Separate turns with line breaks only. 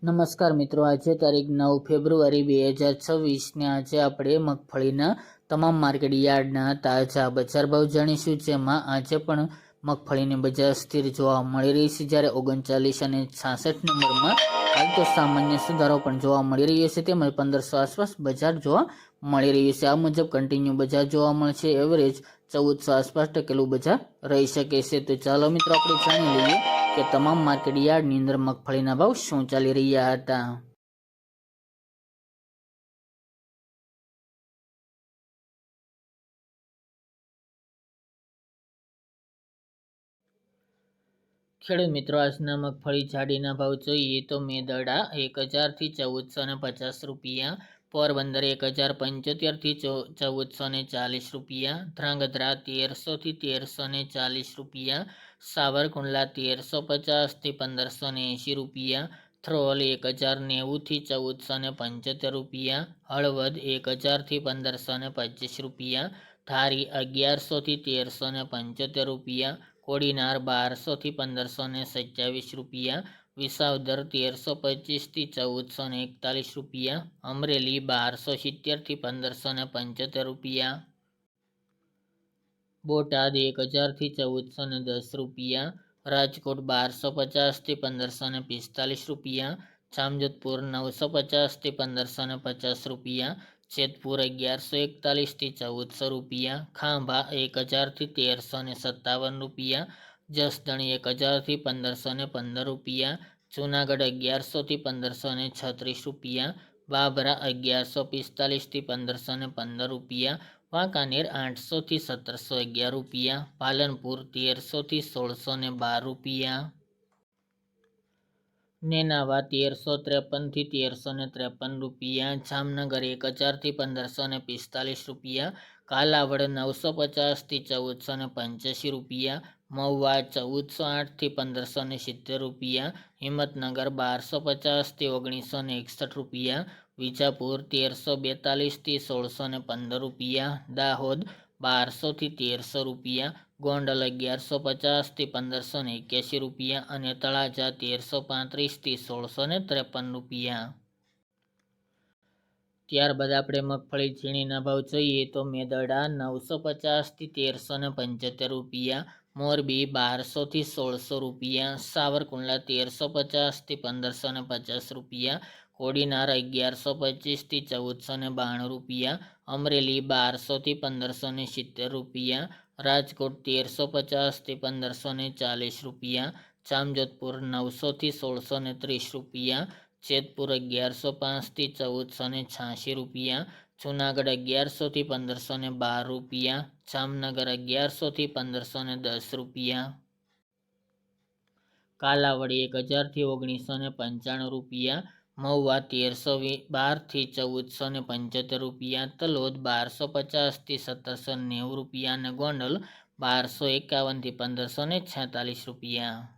નમસ્કાર મિત્રો, આજે તારીખ 9 ફેબ્રુઆરી 2026 ને આજે આપણે મગફળીના તમામ માર્કેટ યાર્ડના તાજા બજાર ભાવ જાણીશું, જેમાં આજે પણ મગફળીની બજાર સ્થિર જોવા મળી રહી છે, જ્યારે 39 અને 66 નંબરમાં હાલ તો સામાન્ય સુધારો પણ જોવા મળી રહ્યો છે, તેમજ 1500 આસપાસ બજાર જોવા મળી રહ્યું છે. આ મુજબ કન્ટિન્યુ બજાર જોવા મળશે. એવરેજ 1400 આસપાસ ટકેલું બજાર રહી શકે છે. તો ચાલો મિત્રો, આપણે જાણી લઈએ કે તમામ માર્કેટ યાર્ડની અંદર મગફળીના ભાવ શું ચાલી રહ્યા હતા. ખેડૂત મિત્રો, આજના મગફળી જાડીના ભાવ જોઈએ તો મેદરડા 1000 થી 1450 રૂપિયા, પોરબંદર 1075 થી 1440 રૂપિયા, ધ્રાંગધ્રા 1300 થી 1340 રૂપિયા, સાવરકુંડલા 1350 થી 1580 રૂપિયા, થ્રોલ 1090 થી 1475 રૂપિયા, હળવદ 1000 થી 1525 રૂપિયા, ધારી 1100 થી 1375 રૂપિયા, કોડીનાર 1200 થી 1527 રૂપિયા, વિસાવદર 1325 થી 1441 રૂપિયા, અમરેલી 1270 થી 1575 રૂપિયા, બોટાદ 1000 થી 1410 રૂપિયા, રાજકોટ 1250 થી 1545 રૂપિયા, જામજોધપુર 950 થી 1550 રૂપિયા, જેતપુર 1141 થી 1400 રૂપિયા, ખાંભા 1000 થી 1357 રૂપિયા, જસદણ 1000 થી 1515 રૂપિયા, જૂનાગઢ 1100 થી 1536 રૂપિયા, બાબરા 1145 થી 1515 રૂપિયા, વાંકાનેર 800 થી 1711 રૂપિયા, પાલનપુર 1300 થી 1612 રૂપિયા, નેનાવા 1353 થી 1353 રૂપિયા, જામનગર 1000 થી 1545 રૂપિયા, કાલાવડ 950 થી 1485 રૂપિયા, મહુવા 1408 થી 1570 રૂપિયા, હિંમતનગર 1250 થી 1961 રૂપિયા, વિજાપુર 1342 થી 1615 રૂપિયા, દાહોદ 1200 થી 1300 રૂપિયા, ગોંડલ 1150 થી 1581 રૂપિયા અને તળાજા 1335 થી 1653 રૂપિયા. ત્યારબાદ આપણે મગફળી ઝીણીના ભાવ જોઈએ તો મેદરડા 950 થી 1375 રૂપિયા, મોરબી 1200 થી 1600 રૂપિયા, સાવરકુંડલા 1350 થી 1550 રૂપિયા, કોડીનાર 1125 થી 1492 રૂપિયા, અમરેલી 1200 થી 1570 રૂપિયા, રાજકોટ 1350 થી 1540 રૂપિયા, જામજોધપુર 900 થી 1630 રૂપિયા, જેતપુર 1105 થી 1486 રૂપિયા, જૂનાગઢ 1100 થી 1512 રૂપિયા, જામનગર 1100 થી 1510 રૂપિયા, કાલાવડ 1000 થી 1995 રૂપિયા, મહુવા 1312 થી 1475 રૂપિયા, તલોદ 1250 થી 1790 રૂપિયા અને ગોંડલ 1251 થી 1546 રૂપિયા.